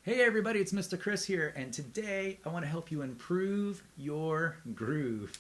Hey everybody, it's Mr. Chris here, and today I want to help you improve your groove.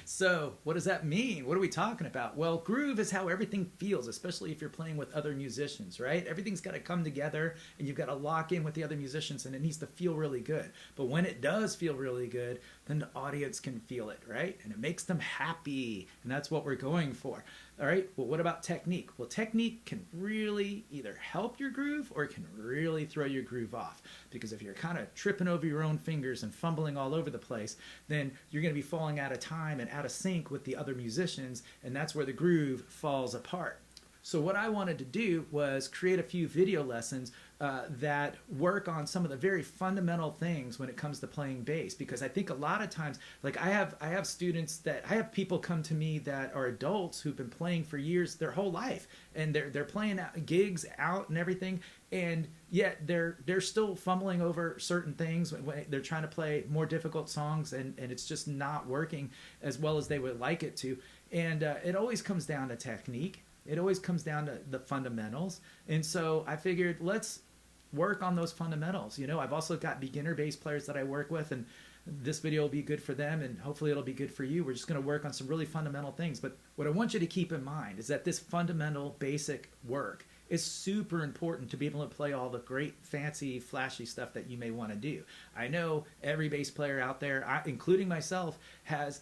So, what does that mean? What are we talking about? Well, groove is how everything feels, especially if you're playing with other musicians, right? Everything's got to come together and you've got to lock in with the other musicians and it needs to feel really good. But when it does feel really good, then the audience can feel it, right? And it makes them happy, and that's what we're going for. All right, well, what about technique? Well, technique can really either help your groove or it can really throw your groove off. Because if you're kind of tripping over your own fingers and fumbling all over the place, then you're going to be falling out of time and out of sync with the other musicians, and that's where the groove falls apart. So what I wanted to do was create a few video lessons that work on some of the very fundamental things when it comes to playing bass, because I think a lot of times, like I have students that I have people come to me that are adults who've been playing for years, their whole life, and they're playing gigs out and everything, and yet they're still fumbling over certain things when they're trying to play more difficult songs, and it's just not working as well as they would like it to. And it always comes down to technique. It always comes down to the fundamentals. And so I figured, let's work on those fundamentals. You know, I've also got beginner bass players that I work with, and this video will be good for them, and hopefully it'll be good for you. We're just going to work on some really fundamental things. But what I want you to keep in mind is that this fundamental basic work is super important to be able to play all the great, fancy, flashy stuff that you may want to do. I know every bass player out there, including myself, has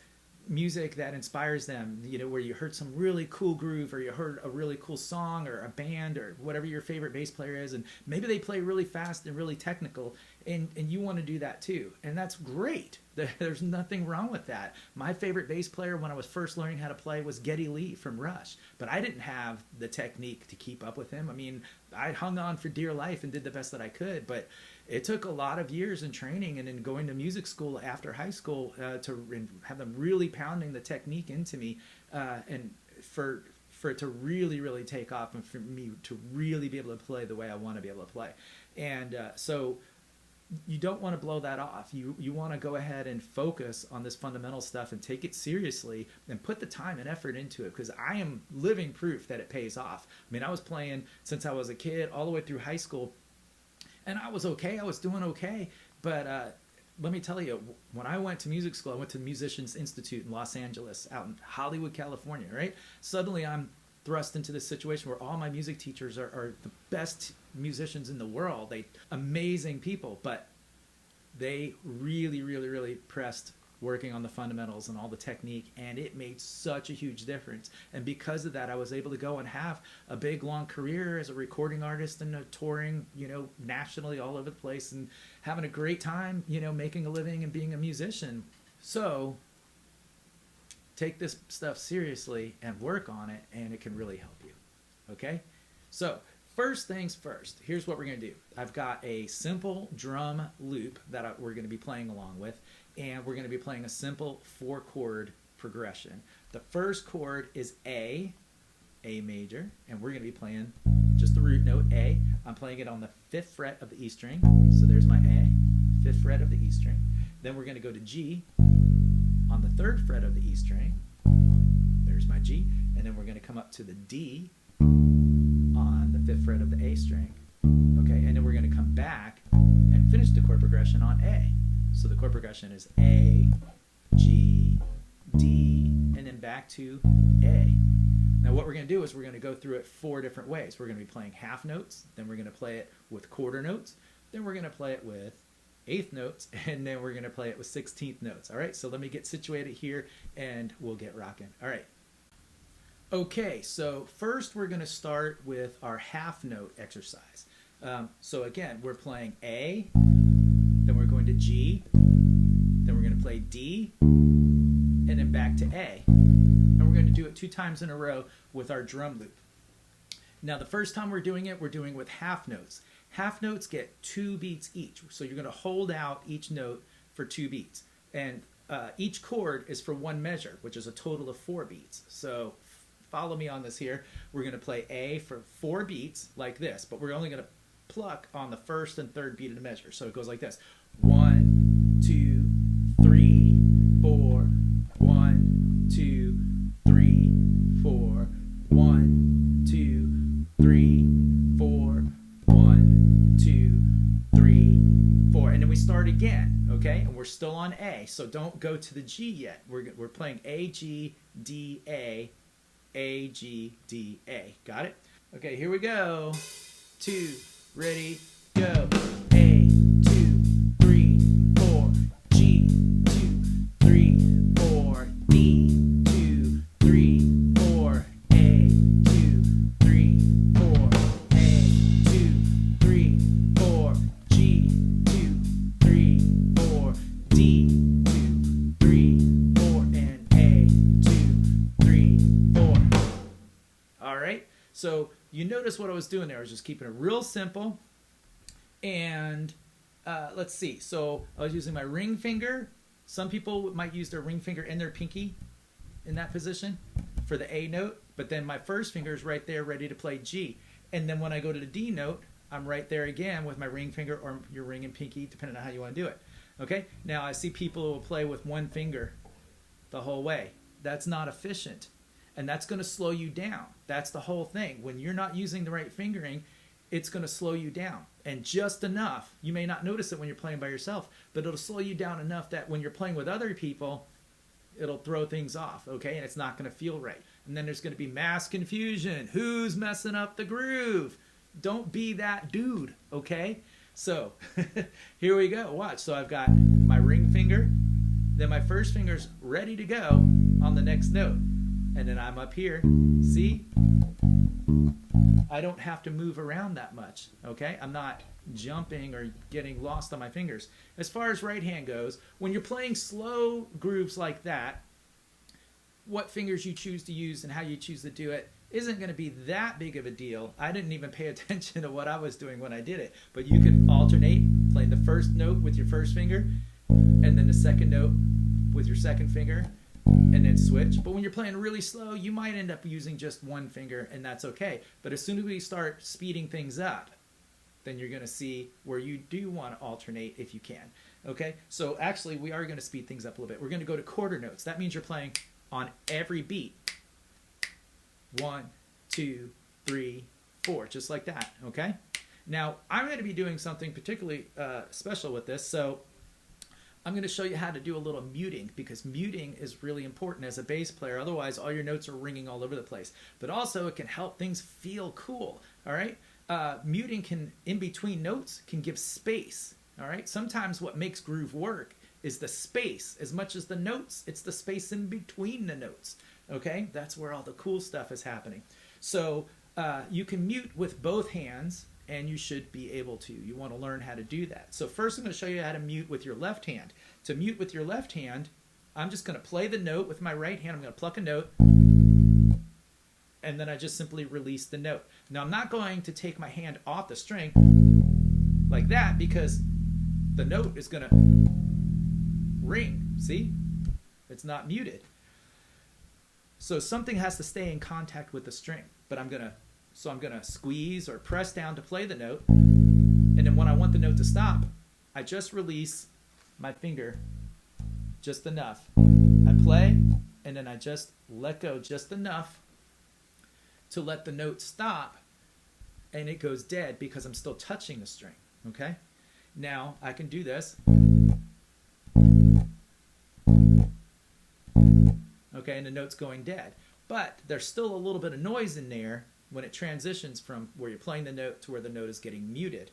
music that inspires them, you know, where you heard some really cool groove, or you heard a really cool song, or a band, or whatever your favorite bass player is, and maybe they play really fast and really technical, and you want to do that too, and that's great. There's nothing wrong with that. My favorite bass player when I was first learning how to play was Geddy Lee from Rush, but I didn't have the technique to keep up with him. I mean, I hung on for dear life and did the best that I could, but it took a lot of years in training and in going to music school after high school to have them really pounding the technique into me, and for it to really, really take off, and for me to really be able to play the way I want to be able to play. And so you don't want to blow that off. You want to go ahead and focus on this fundamental stuff and take it seriously and put the time and effort into it, because I am living proof that it pays off. I mean, I was playing since I was a kid all the way through high school, and I was okay. I was doing okay. But let me tell you, when I went to music school, I went to the Musicians Institute in Los Angeles, out in Hollywood, California, right? Suddenly I'm thrust into this situation where all my music teachers are the best musicians in the world. They amazing people, but they really, really, really pressed working on the fundamentals and all the technique, and it made such a huge difference. And because of that, I was able to go and have a big, long career as a recording artist and touring, you know, nationally all over the place, and having a great time, you know, making a living and being a musician. So take this stuff seriously and work on it, and it can really help you. Okay? So first things first, here's what we're going to do. I've got a simple drum loop that we're going to be playing along with, and we're going to be playing a simple 4-chord progression. The first chord is A major, and we're going to be playing just the root note A. I'm playing it on the 5th fret of the E string, so there's my A, 5th fret of the E string. Then we're going to go to G on the 3rd fret of the E string, there's my G, and then we're going to come up to the D on the 5th fret of the A string, okay, and then we're going to come back and finish the chord progression on A. So the chord progression is A, G, D, and then back to A. Now what we're going to do is we're going to go through it 4 different ways. We're going to be playing half notes, then we're going to play it with quarter notes, then we're going to play it with 8th notes, and then we're going to play it with 16th notes. All right, so let me get situated here and we'll get rocking. All right. Okay, so first we're going to start with our half note exercise. So again, we're playing A, then we're going to G, then we're going to play D, and then back to A. And we're going to do it 2 times in a row with our drum loop. Now the first time we're doing it with half notes. Half notes get 2 beats each. So you're going to hold out each note for 2 beats. And each chord is for 1 measure, which is a total of 4 beats. So follow me on this here. We're going to play A for 4 beats like this, but we're only going to pluck on the 1st and 3rd beat of the measure. So it goes like this. 1, 2, 3, 4. 1, 2, 3, 4. 1, 2, 3, 4. 1, 2, 3. start again, okay? And we're still on A, so don't go to the G yet. We're playing A, G, D, A, G, D, A. Got it? Okay, here we go. 2, ready, go. A, 2, 3, 4, G, 2, 3, 4, D, 2, 3, 4, A, 2, 3, 4, A, 2, 3, 4, G, 2, 3, 4, D, 2, 3, 4, and A, 2, 3, 4. All right, so you notice what I was doing there. I was just keeping it real simple. And let's see. So I was using my ring finger. Some people might use their ring finger and their pinky in that position for the A note. But then my first finger is right there ready to play G. And then when I go to the D note, I'm right there again with my ring finger or your ring and pinky, depending on how you want to do it. Okay? Now I see people who will play with one finger the whole way. That's not efficient. And that's going to slow you down. That's the whole thing. When you're not using the right fingering, it's going to slow you down. And just enough, you may not notice it when you're playing by yourself, but it'll slow you down enough that when you're playing with other people, it'll throw things off, okay? And it's not going to feel right. And then there's going to be mass confusion. Who's messing up the groove? Don't be that dude, okay? So here we go. Watch. So I've got my ring finger. Then my first finger's ready to go on the next note. And then I'm up here. See? I don't have to move around that much, okay? I'm not jumping or getting lost on my fingers. As far as right hand goes, when you're playing slow grooves like that, what fingers you choose to use and how you choose to do it isn't going to be that big of a deal. I didn't even pay attention to what I was doing when I did it. But you could alternate, playing the first note with your first finger, and then the second note with your second finger, and then switch. But when you're playing really slow, you might end up using just one finger, and that's okay. But as soon as we start speeding things up, then you're going to see where you do want to alternate if you can. Okay? So actually, we are going to speed things up a little bit. We're going to go to quarter notes. That means you're playing on every beat. 1, 2, 3, 4, just like that. Okay? Now, I'm going to be doing something particularly special with this, so I'm going to show you how to do a little muting, because muting is really important as a bass player. Otherwise, all your notes are ringing all over the place. But also, it can help things feel cool. All right? Muting can, in between notes, can give space. All right? Sometimes what makes groove work is the space. As much as the notes, it's the space in between the notes. Okay? That's where all the cool stuff is happening. So you can mute with both hands, and you should be able to. You want to learn how to do that. So first I'm going to show you how to mute with your left hand. To mute with your left hand, I'm just going to play the note with my right hand. I'm going to pluck a note, and then I just simply release the note. Now I'm not going to take my hand off the string like that, because the note is going to ring. See? It's not muted. So something has to stay in contact with the string. But I'm going to squeeze or press down to play the note. And then when I want the note to stop, I just release my finger just enough. I play, and then I just let go just enough to let the note stop, and it goes dead because I'm still touching the string. Okay? Now I can do this. Okay, and the note's going dead. But there's still a little bit of noise in there when it transitions from where you're playing the note to where the note is getting muted.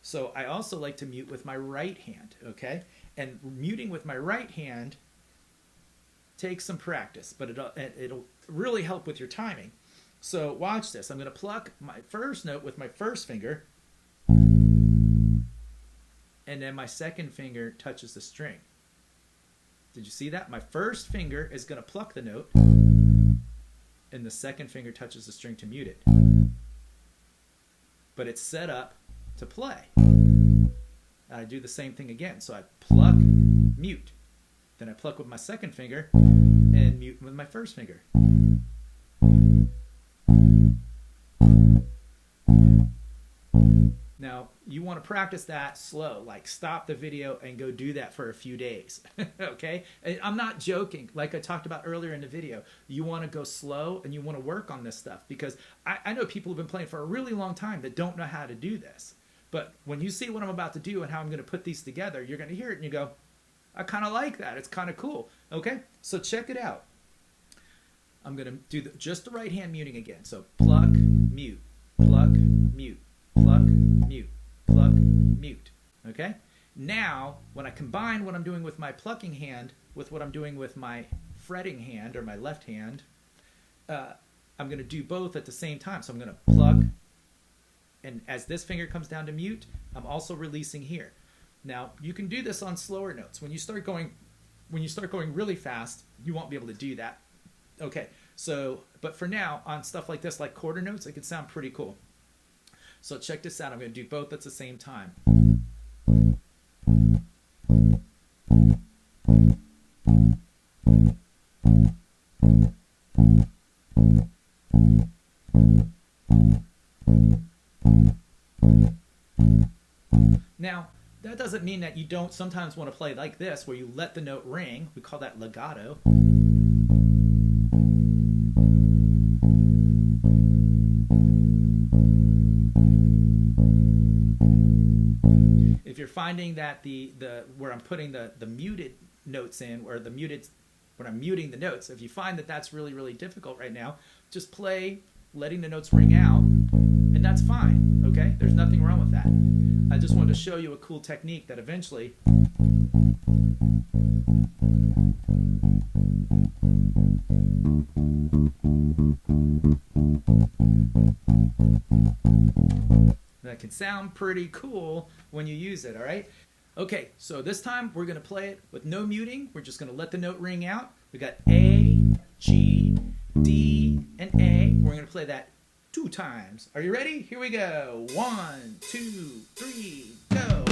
So I also like to mute with my right hand, okay? And muting with my right hand takes some practice, but it'll really help with your timing. So watch this. I'm going to pluck my first note with my first finger, and then my second finger touches the string. Did you see that? My first finger is going to pluck the note, and the second finger touches the string to mute it. But it's set up to play. I do the same thing again. So I pluck, mute. Then I pluck with my second finger and mute with my first finger. Now, you want to practice that slow, like stop the video and go do that for a few days, okay? And I'm not joking. Like I talked about earlier in the video, you want to go slow and you want to work on this stuff, because I know people who've been playing for a really long time that don't know how to do this, But when you see what I'm about to do and how I'm going to put these together, you're going to hear it and you go, I kind of like that. It's kind of cool. Okay, so check it out. I'm going to do just the right hand muting again. So pluck, mute, pluck, mute, pluck, mute, pluck, mute. Okay? Now, when I combine what I'm doing with my plucking hand with what I'm doing with my fretting hand or my left hand, I'm going to do both at the same time. So I'm going to pluck, and as this finger comes down to mute, I'm also releasing here. Now, you can do this on slower notes. When you start going really fast, you won't be able to do that. Okay, so, but for now, on stuff like this, like quarter notes, it can sound pretty cool. So check this out. I'm going to do both at the same time. Now, that doesn't mean that you don't sometimes want to play like this, where you let the note ring. We call that legato. If you're finding that where I'm putting the muted notes in, or when I'm muting the notes, if you find that that's really, really difficult right now, just play letting the notes ring out, and that's fine, okay? There's nothing wrong with that. I just wanted to show you a cool technique that eventually that can sound pretty cool when you use it, all right? Okay, so this time we're going to play it with no muting. We're just going to let the note ring out. We got A, G, D, and A. We're going to play that 2 times. Are you ready? Here we go. 1, 2, 3, go.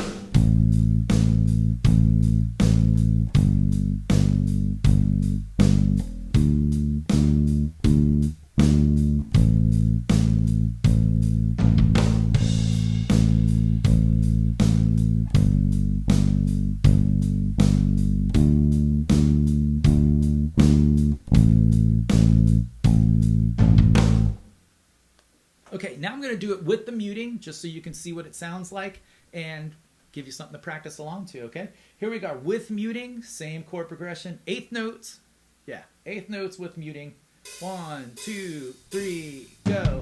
Okay, now I'm going to do it with the muting, just so you can see what it sounds like and give you something to practice along to, okay? Here we go, with muting, same chord progression, 8th notes. Yeah, 8th notes with muting. 1, 2, 3, go.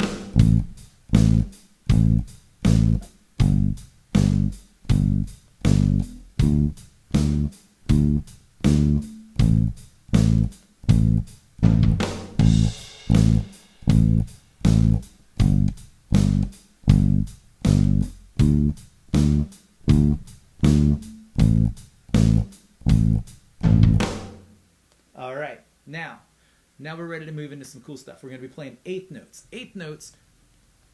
All right, now we're ready to move into some cool stuff. We're going to be playing 8th notes. 8th notes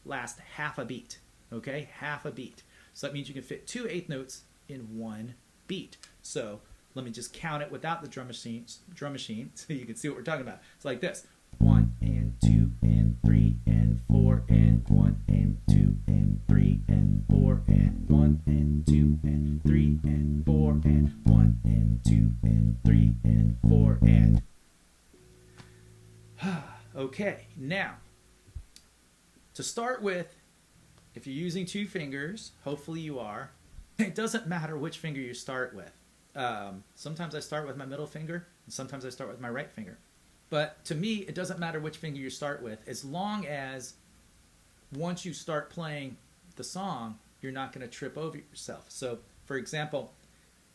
last half a beat, okay? Half a beat. So that means you can fit 2 8th notes in 1 beat. So let me just count it without the drum machine so you can see what we're talking about. It's like this. 1 and 2 and 3 and 4 and 1 and 2 and 3 and 4 and 1 and 2 and 3 and 4 and 1 and 2 and 3 and 4 and... Okay, now, to start with, if you're using 2 fingers, hopefully you are, it doesn't matter which finger you start with. Sometimes I start with my middle finger, and sometimes I start with my right finger. But to me, it doesn't matter which finger you start with, as long as once you start playing the song, you're not going to trip over yourself. So, for example,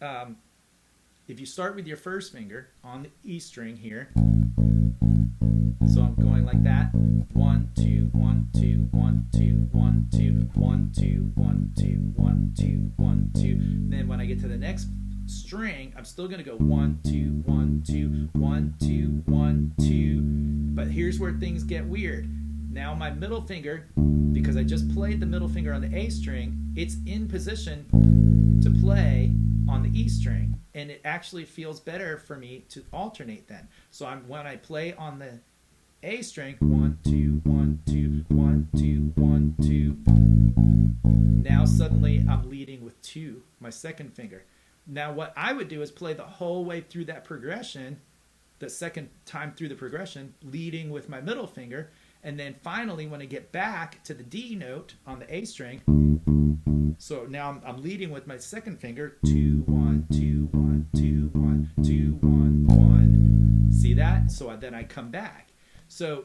if you start with your first finger on the E string here, so I'm going like that, 1, 2, 1, 2, 1, 2, 1, 2, 1, 2, 1, 2, 1, 2, 1, 2. And then when I get to the next string, I'm still going to go 1, 2, 1, 2, 1, 2, 1, 2. But here's where things get weird. Now my middle finger, because I just played the middle finger on the A string, it's in position to play on the E string. And it actually feels better for me to alternate then. So when I play on the A string, 1, 2, 1, 2, 1, 2, 1, 2. Now suddenly I'm leading with 2, my second finger. Now what I would do is play the whole way through that progression, the second time through the progression, leading with my middle finger, and then finally when I get back to the D note on the A string, So now I'm leading with my second finger. 2, 1, 2, 1, 2, 1, 2, 1, 1. See that? So then I come back. So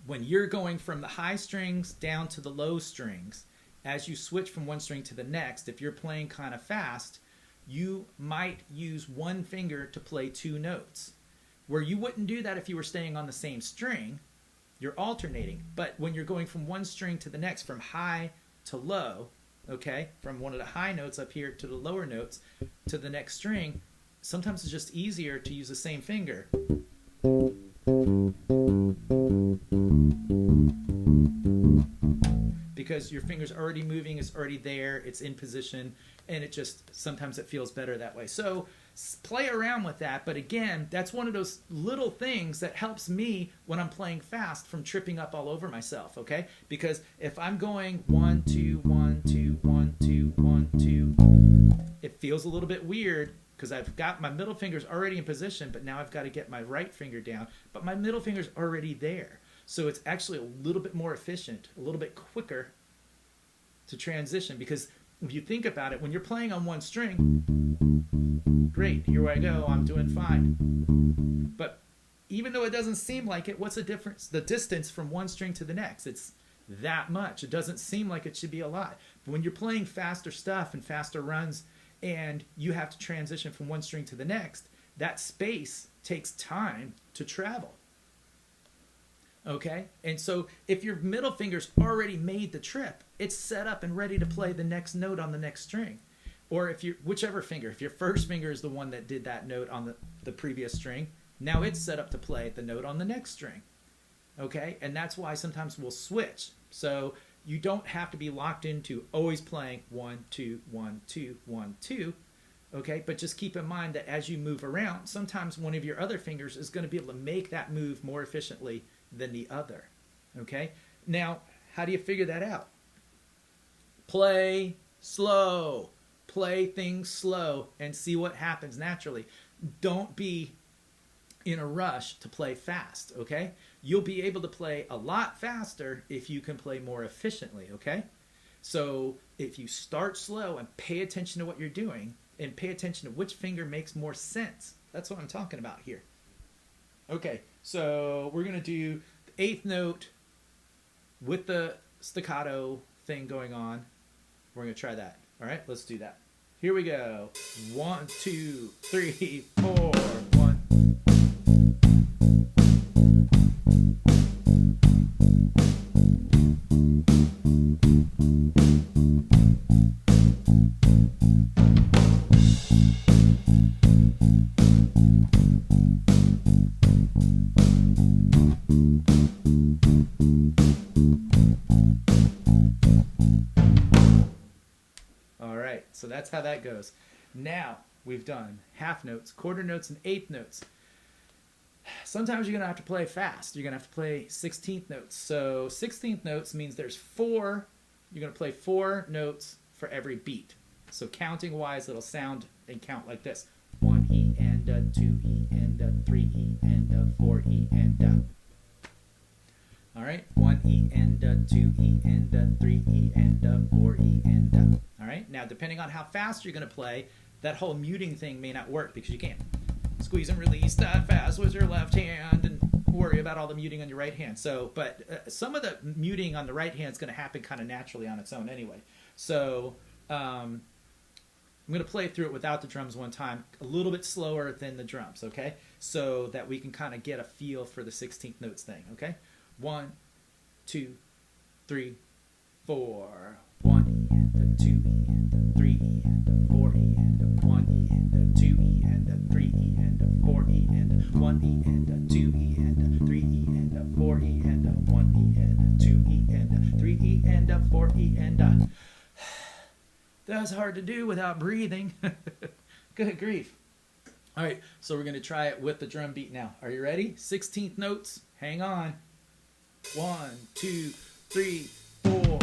when you're going from the high strings down to the low strings, as you switch from one string to the next, if you're playing kind of fast, you might use one finger to play 2 notes. Where you wouldn't do that if you were staying on the same string. You're alternating. But when you're going from one string to the next, from high to low, okay, from one of the high notes up here to the lower notes to the next string, sometimes it's just easier to use the same finger. Because your finger's already moving, it's already there, it's in position, and it just, sometimes it feels better that way. So play around with that, but again, that's one of those little things that helps me when I'm playing fast from tripping up all over myself, okay? Because if I'm going 1, 2, 1, 2, 1, 2, 1, 2, it feels a little bit weird because I've got my middle finger's already in position, but now I've got to get my right finger down, but my middle finger's already there. So it's actually a little bit more efficient, a little bit quicker to transition, because if you think about it, when you're playing on one string, great, here I go, I'm doing fine. But even though it doesn't seem like it, what's the difference? The distance from one string to the next, it's that much. It doesn't seem like it should be a lot. But when you're playing faster stuff and faster runs, and you have to transition from one string to the next, that space takes time to travel. Okay? And so if your middle finger's already made the trip, it's set up and ready to play the next note on the next string. Or if you, whichever finger, if your first finger is the one that did that note on the previous string, now it's set up to play the note on the next string. Okay? And that's why sometimes we'll switch. So you don't have to be locked into always playing 1, 2, 1, 2, 1, 2. Okay? But just keep in mind that as you move around, sometimes one of your other fingers is going to be able to make that move more efficiently than the other. Okay? Now, how do you figure that out? Play slow. Play things slow and see what happens naturally. Don't be in a rush to play fast, okay? You'll be able to play a lot faster if you can play more efficiently, okay? So if you start slow and pay attention to what you're doing and pay attention to which finger makes more sense, that's what I'm talking about here. Okay, so we're going to do the 8th note with the staccato thing going on. We're going to try that. All right, let's do that. Here we go. 1, 2, 3, 4, 1. So that's how that goes. Now we've done half notes, quarter notes, and 8th notes. Sometimes you're going to have to play fast. You're going to have to play 16th notes. So 16th notes means there's 4. You're going to play 4 notes for every beat. So counting wise, it'll sound and count like this. 1 E and 2 E and 3 E and 4 E and all right, 1 E and 2 E and 3 E and 4 E and all right. Now, depending on how fast you're going to play, that whole muting thing may not work because you can't squeeze and release that fast with your left hand and worry about all the muting on your right hand. So, but some of the muting on the right hand is going to happen kind of naturally on its own anyway. So, I'm going to play through it without the drums one time, a little bit slower than the drums, okay? So that we can kind of get a feel for the 16th notes thing, okay? 1, 2, 3, 4. 1 E and 2 E and 3 E and 4 E and 1 E and 2 E and 3 E and 4 E and 1 E and 2 E and 3 E and 4 E and 1 E and 2 E and 3 E and 4 E and that's hard to do without breathing. Good grief. All right, so we're going to try it with the drum beat now. Are you ready? 16th notes. Hang on. 1, 2, 3, 4.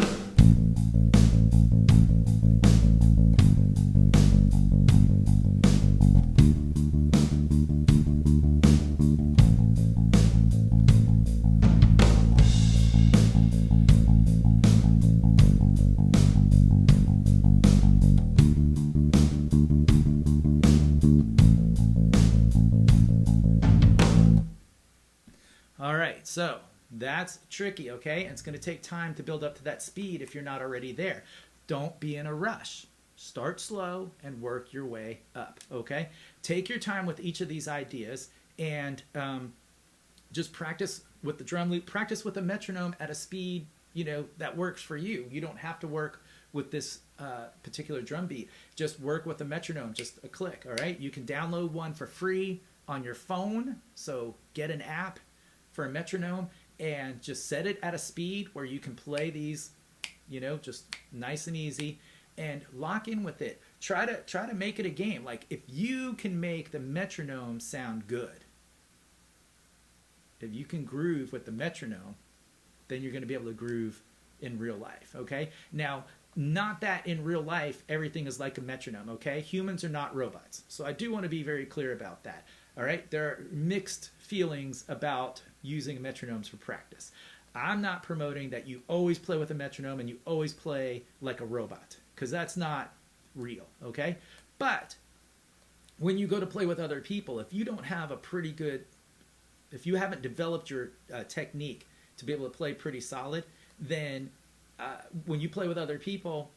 So that's tricky, okay? And it's going to take time to build up to that speed if you're not already there. Don't be in a rush. Start slow and work your way up, okay? Take your time with each of these ideas and just practice with the drum loop, practice with a metronome at a speed, you know, that works for you. You don't have to work with this particular drum beat. Just work with a metronome, just a click, all right? You can download one for free on your phone, so get an app for a metronome and just set it at a speed where you can play these, you know, just nice and easy, and lock in with it. Try to make it a game. Like, if you can make the metronome sound good, if you can groove with the metronome, then you're going to be able to groove in real life, okay? Now, not that in real life everything is like a metronome, okay? Humans are not robots. So I do want to be very clear about that, all right? There are mixed feelings about using metronomes for practice. I'm not promoting that you always play with a metronome and you always play like a robot, because that's not real, okay? But when you go to play with other people, if you don't have a pretty good, if you haven't developed your technique to be able to play pretty solid, then when you play with other people,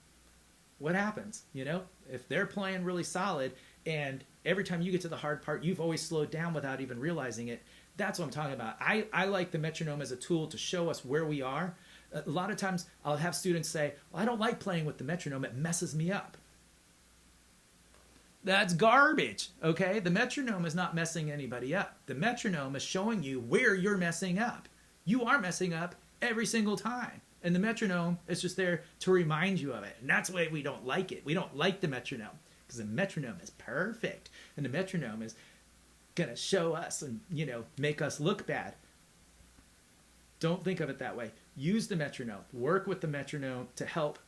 what happens? You know, if they're playing really solid and every time you get to the hard part, you've always slowed down without even realizing it. That's what I'm talking about. I like the metronome as a tool to show us where we are. A lot of times I'll have students say, well, I don't like playing with the metronome. It messes me up. That's garbage, okay? The metronome is not messing anybody up. The metronome is showing you where you're messing up. You are messing up every single time. And the metronome is just there to remind you of it. And that's why we don't like it. We don't like the metronome, because the metronome is perfect. And the metronome is going to show us and, you know, make us look bad. Don't think of it that way. Use the metronome. Work with the metronome to help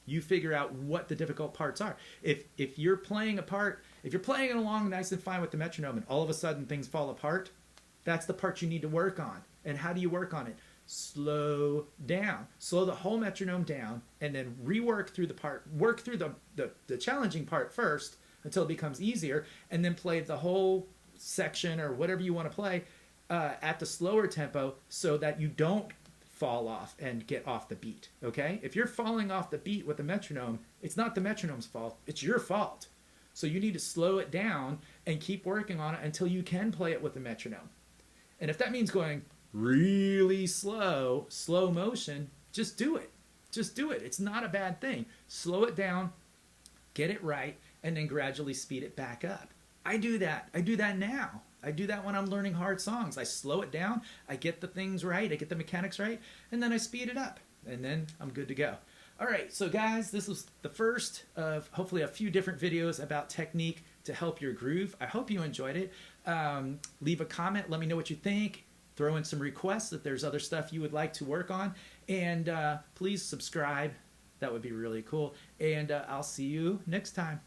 you figure out what the difficult parts are. If you're playing a part, if you're playing it along nice and fine with the metronome and all of a sudden things fall apart, that's the part you need to work on. And how do you work on it? Slow down. Slow the whole metronome down and then rework through the part. Work through the challenging part first until it becomes easier, and then play the whole section or whatever you want to play at the slower tempo so that you don't fall off and get off the beat, okay? If you're falling off the beat with the metronome, it's not the metronome's fault, it's your fault. So you need to slow it down and keep working on it until you can play it with the metronome. And if that means going really slow motion, just do it. Just do it. It's not a bad thing. Slow it down, get it right, and then gradually speed it back up. I do that. I do that now. I do that when I'm learning hard songs. I slow it down, I get the things right, I get the mechanics right, and then I speed it up, and then I'm good to go. All right, so guys, this was the first of hopefully a few different videos about technique to help your groove. I hope you enjoyed it. Leave a comment, let me know what you think. Throw in some requests if there's other stuff you would like to work on. And please subscribe. That would be really cool. And I'll see you next time.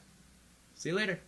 See you later.